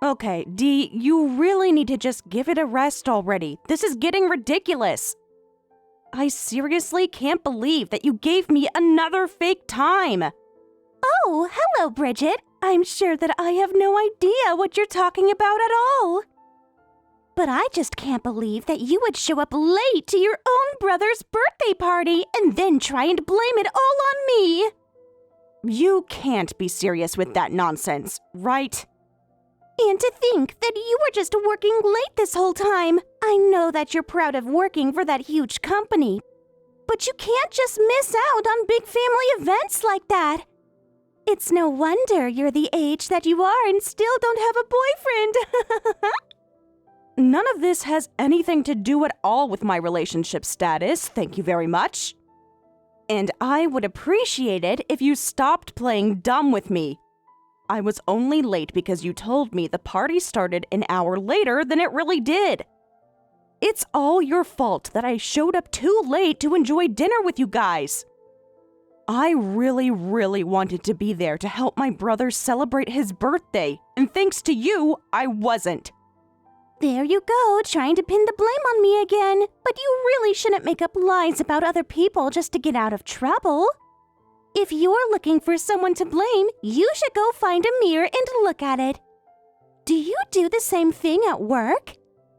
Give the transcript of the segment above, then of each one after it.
Okay, Dee, you really need to just give it a rest already. This is getting ridiculous. I seriously can't believe that you gave me another fake time. Oh, hello, Bridget. I'm sure that I have no idea what you're talking about at all. But I just can't believe that you would show up late to your own brother's birthday party and then try and blame it all on me. You can't be serious with that nonsense, right? And to think that you were just working late this whole time. I know that you're proud of working for that huge company, but you can't just miss out on big family events like that. It's no wonder you're the age that you are and still don't have a boyfriend. None of this has anything to do at all with my relationship status, thank you very much. And I would appreciate it if you stopped playing dumb with me. I was only late because you told me the party started an hour later than it really did. It's all your fault that I showed up too late to enjoy dinner with you guys. I really wanted to be there to help my brother celebrate his birthday, and thanks to you, I wasn't. There you go, trying to pin the blame on me again. But you really shouldn't make up lies about other people just to get out of trouble. If you're looking for someone to blame, you should go find a mirror and look at it. Do you do the same thing at work?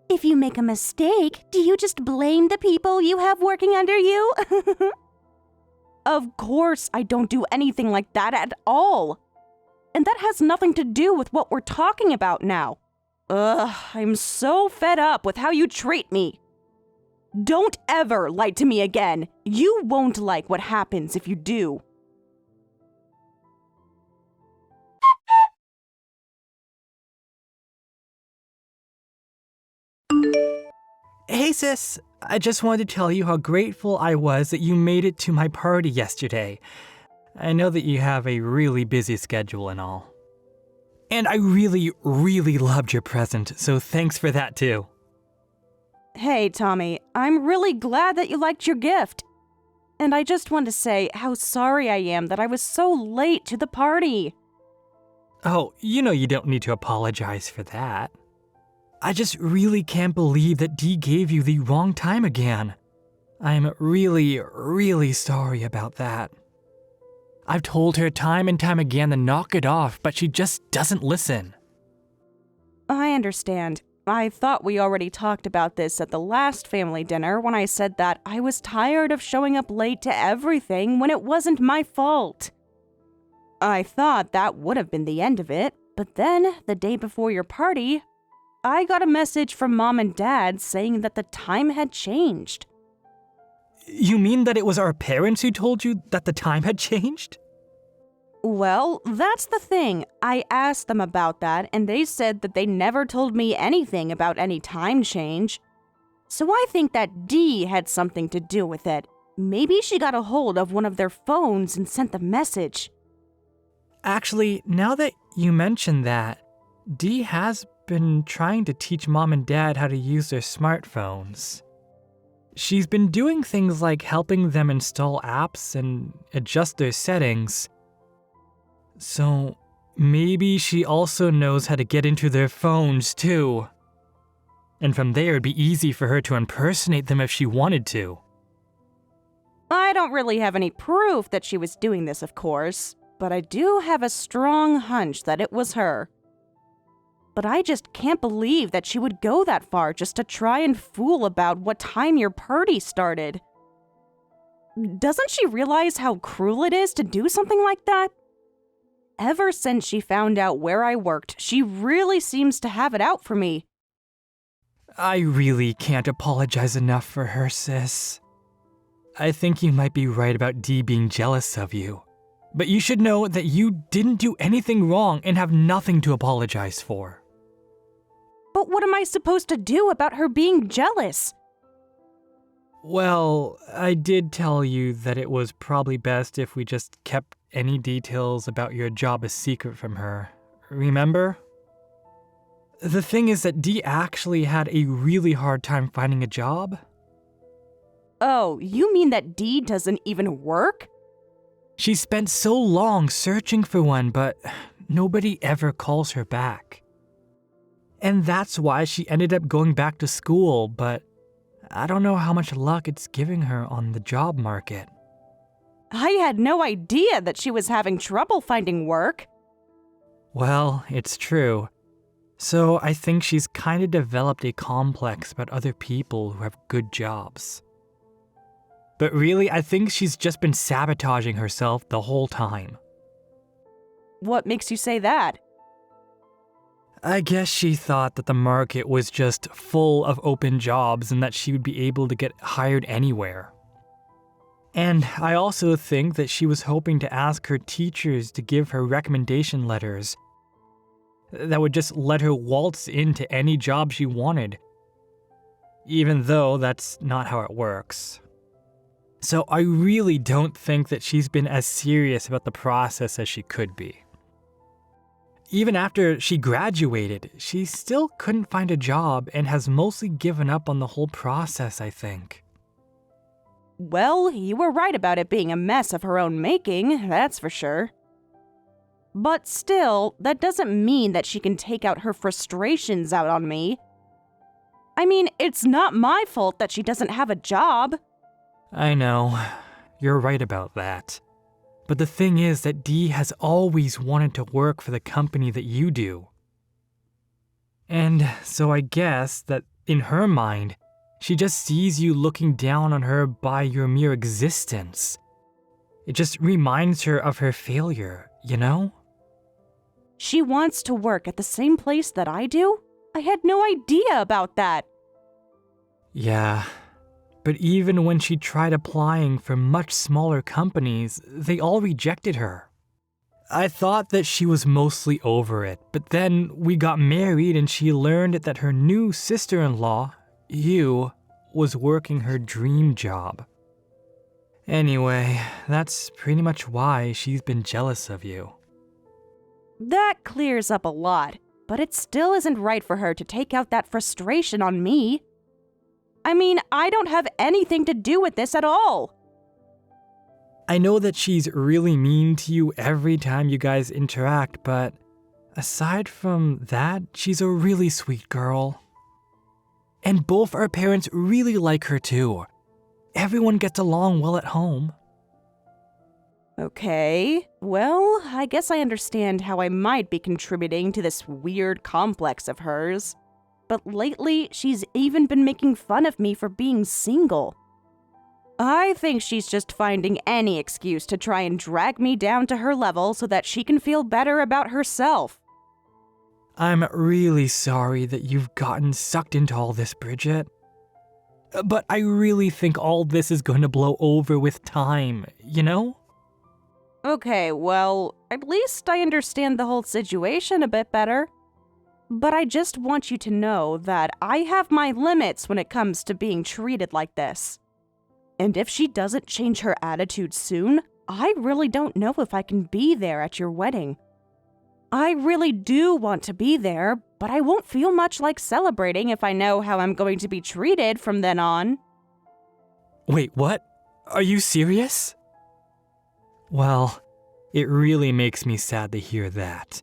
If you make a mistake, do you just blame the people you have working under you? Of course, I don't do anything like that at all. And that has nothing to do with what we're talking about now. Ugh, I'm so fed up with how you treat me. Don't ever lie to me again. You won't like what happens if you do. Hey sis, I just wanted to tell you how grateful I was that you made it to my party yesterday. I know that you have a really busy schedule and all. And I really loved your present, so thanks for that too. Hey, Tommy, I'm really glad that you liked your gift. And I just want to say how sorry I am that I was so late to the party. Oh, you know you don't need to apologize for that. I just really can't believe that Dee gave you the wrong time again. I'm really sorry about that. I've told her time and time again to knock it off, but she just doesn't listen. I understand. I thought we already talked about this at the last family dinner when I said that I was tired of showing up late to everything when it wasn't my fault. I thought that would have been the end of it, but then, the day before your party, I got a message from Mom and Dad saying that the time had changed. You mean that it was our parents who told you that the time had changed? Well, that's the thing. I asked them about that, and they said that they never told me anything about any time change. So I think that Dee had something to do with it. Maybe she got a hold of one of their phones and sent the message. Actually, now that you mention that, Dee has been trying to teach Mom and Dad how to use their smartphones. She's been doing things like helping them install apps and adjust their settings. So maybe she also knows how to get into their phones too. And from there it'd be easy for her to impersonate them if she wanted to. I don't really have any proof that she was doing this, of course, but I do have a strong hunch that it was her. But I just can't believe that she would go that far just to try and fool about what time your party started. Doesn't she realize how cruel it is to do something like that? Ever since she found out where I worked, she really seems to have it out for me. I really can't apologize enough for her, sis. I think you might be right about Dee being jealous of you. But you should know that you didn't do anything wrong and have nothing to apologize for. But what am I supposed to do about her being jealous? Well, I did tell you that it was probably best if we just kept any details about your job a secret from her. Remember? The thing is that Dee actually had a really hard time finding a job. Oh, you mean that Dee doesn't even work? She spent so long searching for one, but nobody ever calls her back. And that's why she ended up going back to school, but I don't know how much luck it's giving her on the job market. I had no idea that she was having trouble finding work. Well, it's true. So I think she's kind of developed a complex about other people who have good jobs. But really, I think she's just been sabotaging herself the whole time. What makes you say that? I guess she thought that the market was just full of open jobs and that she would be able to get hired anywhere. And I also think that she was hoping to ask her teachers to give her recommendation letters that would just let her waltz into any job she wanted, even though that's not how it works. So I really don't think that she's been as serious about the process as she could be. Even after she graduated, she still couldn't find a job and has mostly given up on the whole process, I think. Well, you were right about it being a mess of her own making, that's for sure. But still, that doesn't mean that she can take out her frustrations out on me. I mean, it's not my fault that she doesn't have a job. I know, you're right about that. But the thing is that Dee has always wanted to work for the company that you do. And so I guess that in her mind, she just sees you looking down on her by your mere existence. It just reminds her of her failure, you know? She wants to work at the same place that I do? I had no idea about that. Yeah. But even when she tried applying for much smaller companies, they all rejected her. I thought that she was mostly over it, but then we got married and she learned that her new sister-in-law, you, was working her dream job. Anyway, that's pretty much why she's been jealous of you. That clears up a lot, but it still isn't right for her to take out that frustration on me. I mean, I don't have anything to do with this at all. I know that she's really mean to you every time you guys interact, but aside from that, she's a really sweet girl. And both our parents really like her too. Everyone gets along well at home. Okay, well, I guess I understand how I might be contributing to this weird complex of hers. But lately, she's even been making fun of me for being single. I think she's just finding any excuse to try and drag me down to her level so that she can feel better about herself. I'm really sorry that you've gotten sucked into all this, Bridget. But I really think all this is going to blow over with time, you know? Okay, well, at least I understand the whole situation a bit better. But I just want you to know that I have my limits when it comes to being treated like this. And if she doesn't change her attitude soon, I really don't know if I can be there at your wedding. I really do want to be there, but I won't feel much like celebrating if I know how I'm going to be treated from then on. Wait, what? Are you serious? Well, it really makes me sad to hear that.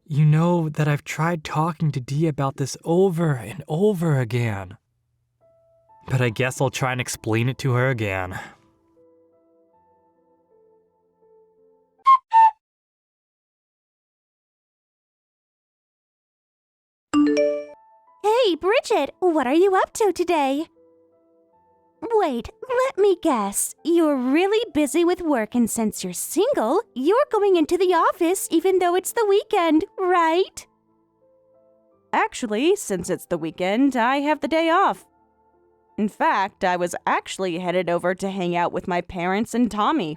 You know that I've tried talking to Dee about this over and over again. But I guess I'll try and explain it to her again. Hey, Bridget, what are you up to today? Wait, let me guess. You're really busy with work, and since you're single, you're going into the office even though it's the weekend, right? Actually, since it's the weekend, I have the day off. In fact, I was actually headed over to hang out with my parents and Tommy.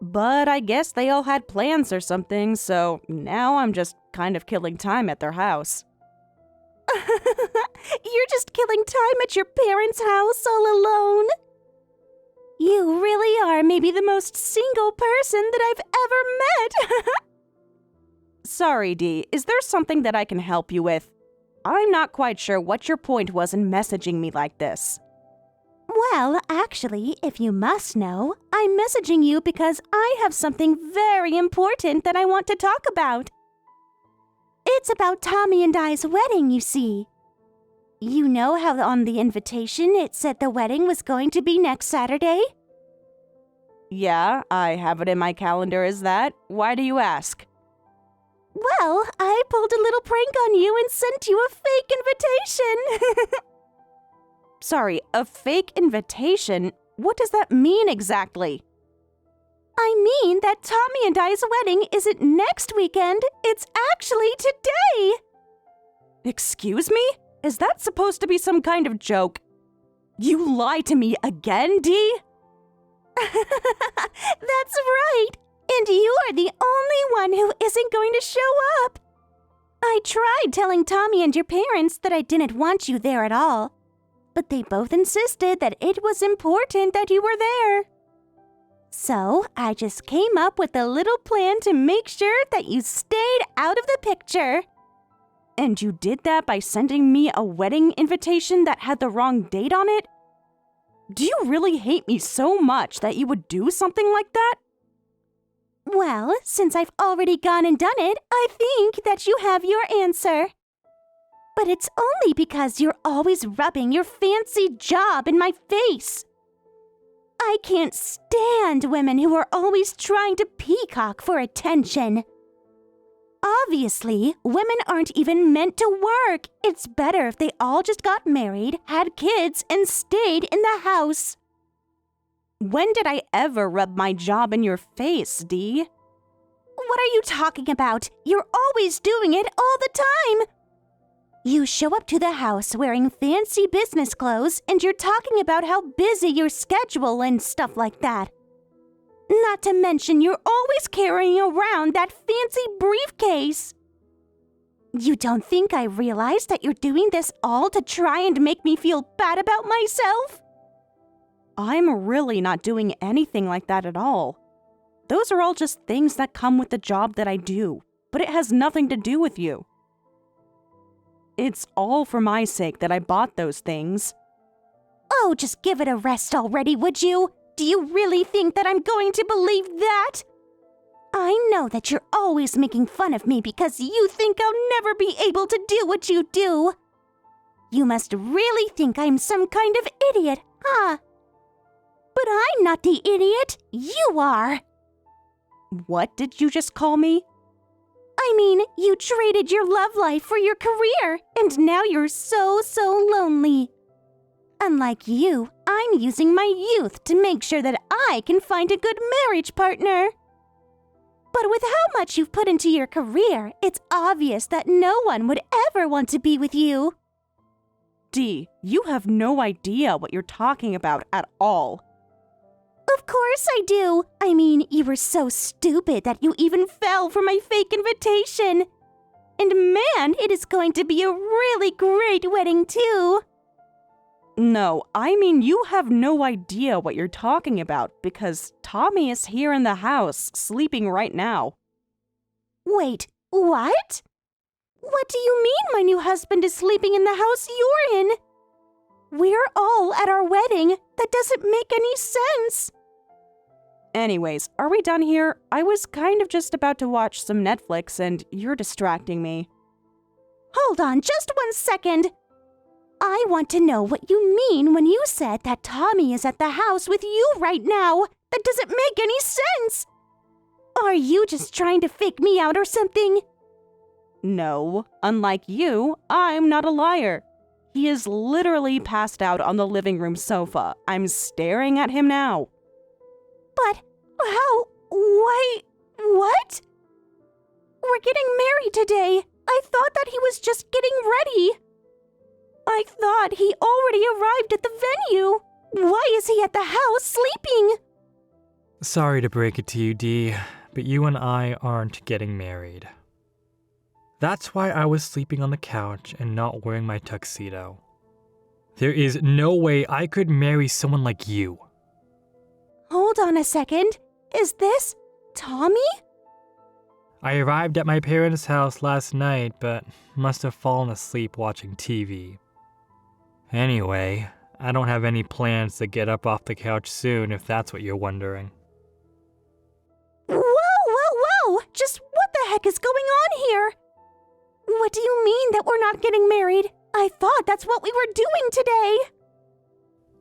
But I guess they all had plans or something, so now I'm just kind of killing time at their house. You're just killing time at your parents' house all alone? You really are maybe the most single person that I've ever met. Sorry, Dee, is there something that I can help you with? I'm not quite sure what your point was in messaging me like this. Well, actually, if you must know, I'm messaging you because I have something very important that I want to talk about. It's about Tommy and I's wedding, you see. You know how on the invitation it said the wedding was going to be next Saturday? Yeah, I have it in my calendar as that. Why do you ask? Well, I pulled a little prank on you and sent you a fake invitation. Sorry, a fake invitation? What does that mean exactly? I mean that Tommy and I's wedding isn't next weekend, it's actually today. Excuse me? Is that supposed to be some kind of joke? You lied to me again, Dee? That's right. And you are the only one who isn't going to show up. I tried telling Tommy and your parents that I didn't want you there at all, but they both insisted that it was important that you were there. So I just came up with a little plan to make sure that you stayed out of the picture. And you did that by sending me a wedding invitation that had the wrong date on it? Do you really hate me so much that you would do something like that? Well, since I've already gone and done it, I think that you have your answer. But it's only because you're always rubbing your fancy job in my face. I can't stand women who are always trying to peacock for attention. Obviously, women aren't even meant to work. It's better if they all just got married, had kids, and stayed in the house. When did I ever rub my job in your face, Dee? What are you talking about? You're always doing it all the time. You show up to the house wearing fancy business clothes and you're talking about how busy your schedule and stuff like that. Not to mention you're always carrying around that fancy briefcase. You don't think I realize that you're doing this all to try and make me feel bad about myself? I'm really not doing anything like that at all. Those are all just things that come with the job that I do, but it has nothing to do with you. It's all for my sake that I bought those things. Oh, just give it a rest already, would you? Do you really think that I'm going to believe that? I know that you're always making fun of me because you think I'll never be able to do what you do. You must really think I'm some kind of idiot, huh? But I'm not the idiot. You are. What did you just call me? I mean, you traded your love life for your career, and now you're so lonely. Unlike you, I'm using my youth to make sure that I can find a good marriage partner. But with how much you've put into your career, it's obvious that no one would ever want to be with you. Dee, you have no idea what you're talking about at all. Of course I do. I mean, you were so stupid that you even fell for my fake invitation. And man, it is going to be a really great wedding too. No, I mean you have no idea what you're talking about because Tommy is here in the house, sleeping right now. Wait, what? What do you mean my new husband is sleeping in the house you're in? We're all at our wedding. That doesn't make any sense. Anyways, are we done here? I was kind of just about to watch some Netflix and you're distracting me. Hold on just 1 second. I want to know what you mean when you said that Tommy is at the house with you right now. That doesn't make any sense. Are you just trying to fake me out or something? No, unlike you, I'm not a liar. He is literally passed out on the living room sofa. I'm staring at him now. But how? Why? What? We're getting married today. I thought that he was just getting ready. I thought he already arrived at the venue. Why is he at the house sleeping? Sorry to break it to you, Dee, but you and I aren't getting married. That's why I was sleeping on the couch and not wearing my tuxedo. There is no way I could marry someone like you. Hold on a second. Is this Tommy? I arrived at my parents' house last night, but must have fallen asleep watching TV. Anyway, I don't have any plans to get up off the couch soon, if that's what you're wondering. Whoa! Just what the heck is going on here? What do you mean that we're not getting married? I thought that's what we were doing today.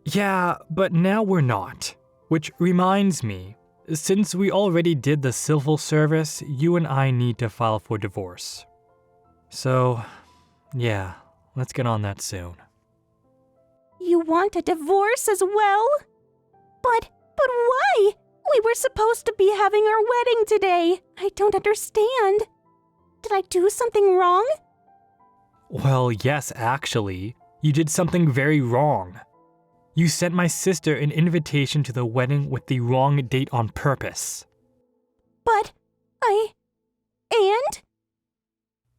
Yeah, but now we're not. Which reminds me, since we already did the civil service, you and I need to file for divorce. So, yeah, let's get on that soon. You want a divorce as well? But why? We were supposed to be having our wedding today. I don't understand. Did I do something wrong? Well, yes, actually. You did something very wrong. You sent my sister an invitation to the wedding with the wrong date on purpose. But and?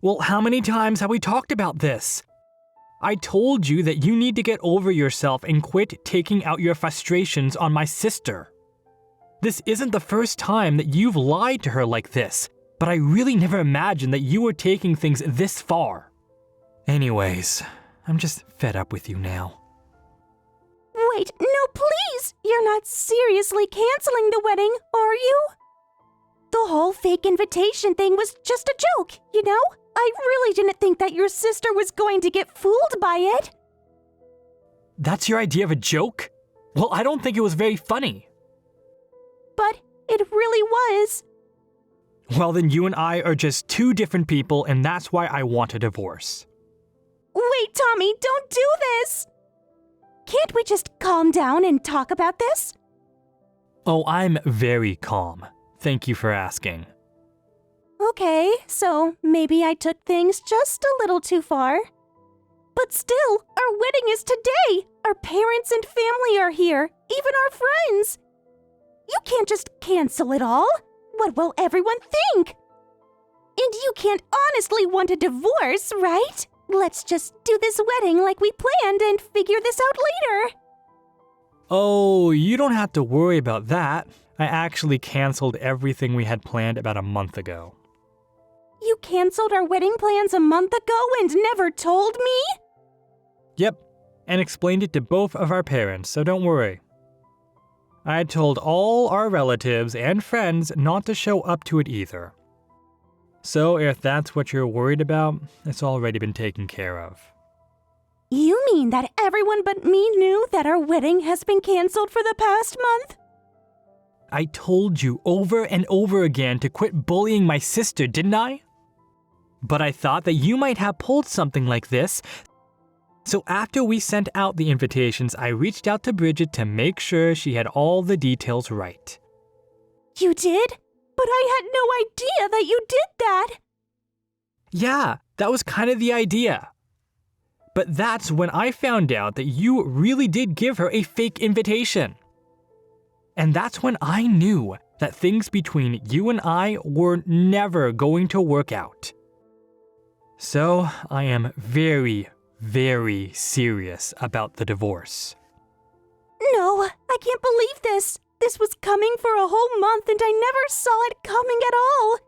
Well, how many times have we talked about this? I told you that you need to get over yourself and quit taking out your frustrations on my sister. This isn't the first time that you've lied to her like this, but I really never imagined that you were taking things this far. Anyways, I'm just fed up with you now. Wait, no, please! You're not seriously canceling the wedding, are you? The whole fake invitation thing was just a joke, you know? I really didn't think that your sister was going to get fooled by it. That's your idea of a joke? Well, I don't think it was very funny. But it really was. Well, then you and I are just two different people, and that's why I want a divorce. Wait, Tommy, don't do this! Can't we just calm down and talk about this? Oh, I'm very calm. Thank you for asking. Okay, so maybe I took things just a little too far. But still, our wedding is today! Our parents and family are here, even our friends! You can't just cancel it all! What will everyone think? And you can't honestly want a divorce, right? Let's just do this wedding like we planned and figure this out later. Oh, you don't have to worry about that. I actually canceled everything we had planned about a month ago. You canceled our wedding plans a month ago and never told me? Yep, and explained it to both of our parents, so don't worry. I told all our relatives and friends not to show up to it either. So if that's what you're worried about, it's already been taken care of. You mean that everyone but me knew that our wedding has been canceled for the past month? I told you over and over again to quit bullying my sister, didn't I? But I thought that you might have pulled something like this. So after we sent out the invitations, I reached out to Bridget to make sure she had all the details right. You did? But I had no idea that you did that! Yeah, that was kind of the idea. But that's when I found out that you really did give her a fake invitation. And that's when I knew that things between you and I were never going to work out. So I am very, very serious about the divorce. No, I can't believe this. This was coming for a whole month and I never saw it coming at all.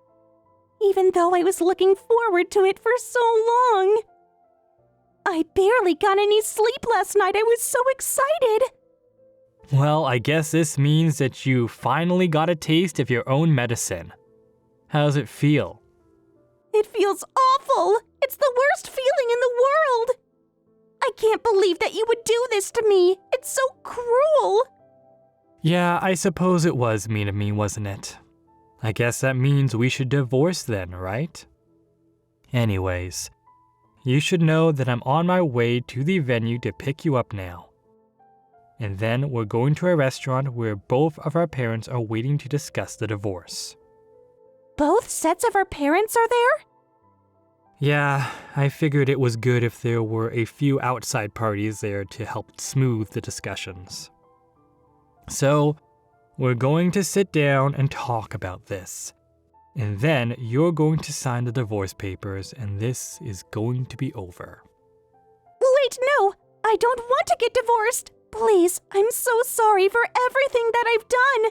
Even though I was looking forward to it for so long. I barely got any sleep last night. I was so excited. Well, I guess this means that you finally got a taste of your own medicine. How does it feel? It feels awful. It's the worst feeling in the world. I can't believe that you would do this to me. It's so cruel. Yeah, I suppose it was mean of me, wasn't it? I guess that means we should divorce then, right? Anyways, you should know that I'm on my way to the venue to pick you up now. And then we're going to a restaurant where both of our parents are waiting to discuss the divorce. Both sets of our parents are there? Yeah, I figured it was good if there were a few outside parties there to help smooth the discussions. So, we're going to sit down and talk about this. And then you're going to sign the divorce papers and this is going to be over. Wait, no! I don't want to get divorced! Please, I'm so sorry for everything that I've done!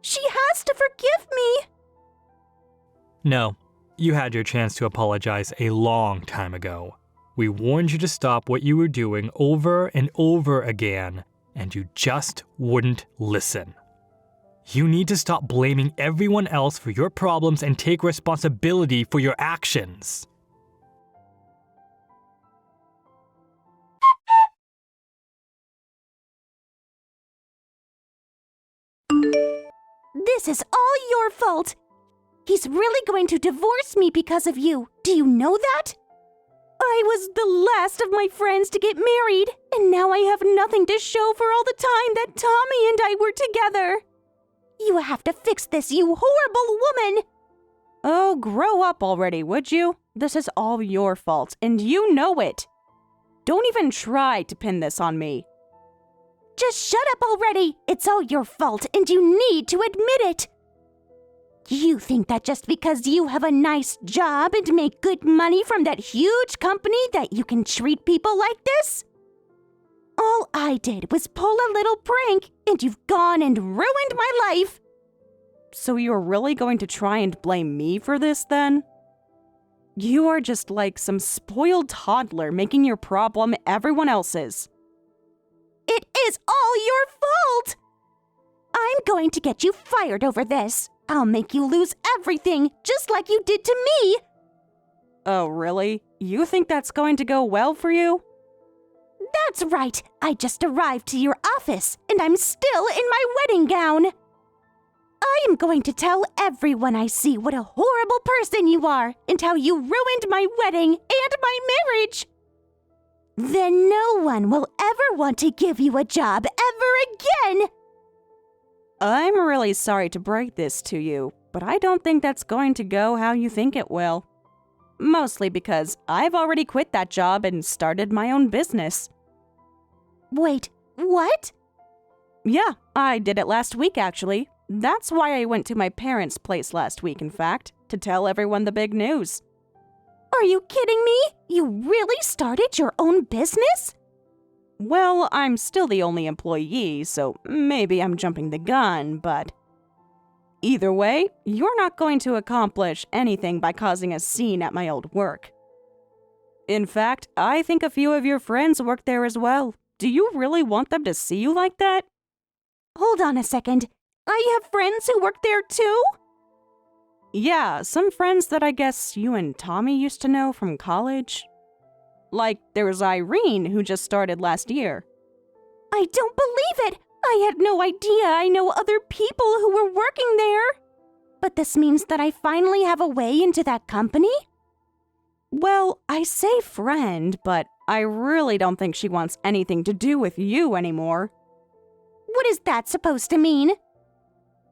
She has to forgive me! No, you had your chance to apologize a long time ago. We warned you to stop what you were doing over and over again, and you just wouldn't listen. You need to stop blaming everyone else for your problems and take responsibility for your actions. This is all your fault. He's really going to divorce me because of you. Do you know that? I was the last of my friends to get married, and now I have nothing to show for all the time that Tommy and I were together. You have to fix this, you horrible woman! Oh, grow up already, would you? This is all your fault, and you know it. Don't even try to pin this on me. Just shut up already! It's all your fault, and you need to admit it! You think that just because you have a nice job and make good money from that huge company that you can treat people like this? All I did was pull a little prank, and you've gone and ruined my life! So you're really going to try and blame me for this, then? You are just like some spoiled toddler making your problem everyone else's. It is all your fault! I'm going to get you fired over this. I'll make you lose everything, just like you did to me. Oh, really? You think that's going to go well for you? That's right. I just arrived to your office, and I'm still in my wedding gown. I am going to tell everyone I see what a horrible person you are, and how you ruined my wedding and my marriage. Then no one will ever want to give you a job ever again. I'm really sorry to break this to you, but I don't think that's going to go how you think it will. Mostly because I've already quit that job and started my own business. Wait, what? Yeah, I did it last week, actually. That's why I went to my parents' place last week, in fact, to tell everyone the big news. Are you kidding me? You really started your own business? Well, I'm still the only employee, so maybe I'm jumping the gun, but... Either way, you're not going to accomplish anything by causing a scene at my old work. In fact, I think a few of your friends work there as well. Do you really want them to see you like that? Hold on a second. I have friends who work there too? Yeah, some friends that I guess you and Tommy used to know from college. Like, there was Irene, who just started last year. I don't believe it! I had no idea I know other people who were working there. But this means that I finally have a way into that company? Well, I say friend, but I really don't think she wants anything to do with you anymore. What is that supposed to mean?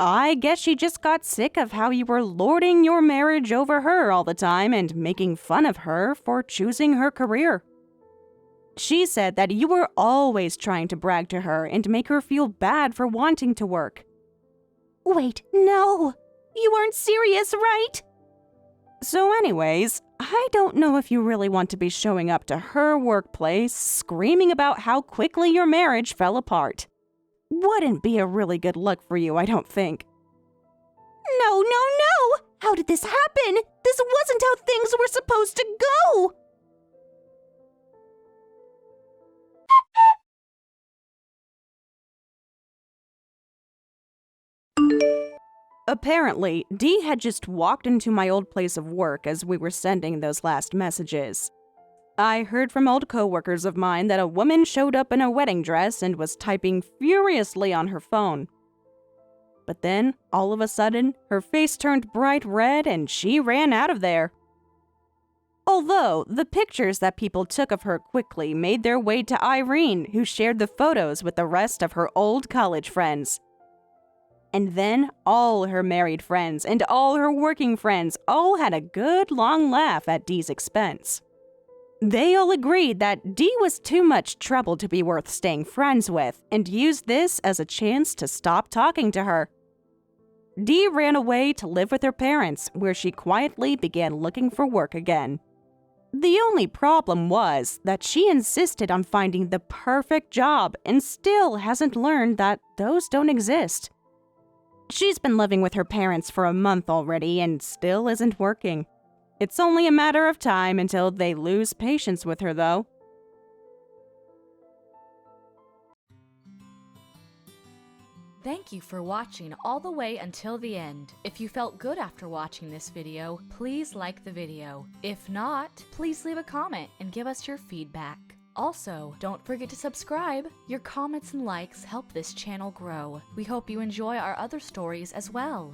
I guess she just got sick of how you were lording your marriage over her all the time and making fun of her for choosing her career. She said that you were always trying to brag to her and make her feel bad for wanting to work. Wait, no. You aren't serious, right? So anyways, I don't know if you really want to be showing up to her workplace screaming about how quickly your marriage fell apart. Wouldn't be a really good look for you, I don't think. No! How did this happen? This wasn't how things were supposed to go! Apparently, Dee had just walked into my old place of work as we were sending those last messages. I heard from old coworkers of mine that a woman showed up in a wedding dress and was typing furiously on her phone. But then, all of a sudden, her face turned bright red and she ran out of there. Although, the pictures that people took of her quickly made their way to Irene, who shared the photos with the rest of her old college friends. And then, all her married friends and all her working friends all had a good long laugh at Dee's expense. They all agreed that Dee was too much trouble to be worth staying friends with and used this as a chance to stop talking to her. Dee ran away to live with her parents, where she quietly began looking for work again. The only problem was that she insisted on finding the perfect job and still hasn't learned that those don't exist. She's been living with her parents for a month already and still isn't working. It's only a matter of time until they lose patience with her, though. Thank you for watching all the way until the end. If you felt good after watching this video, please like the video. If not, please leave a comment and give us your feedback. Also, don't forget to subscribe. Your comments and likes help this channel grow. We hope you enjoy our other stories as well.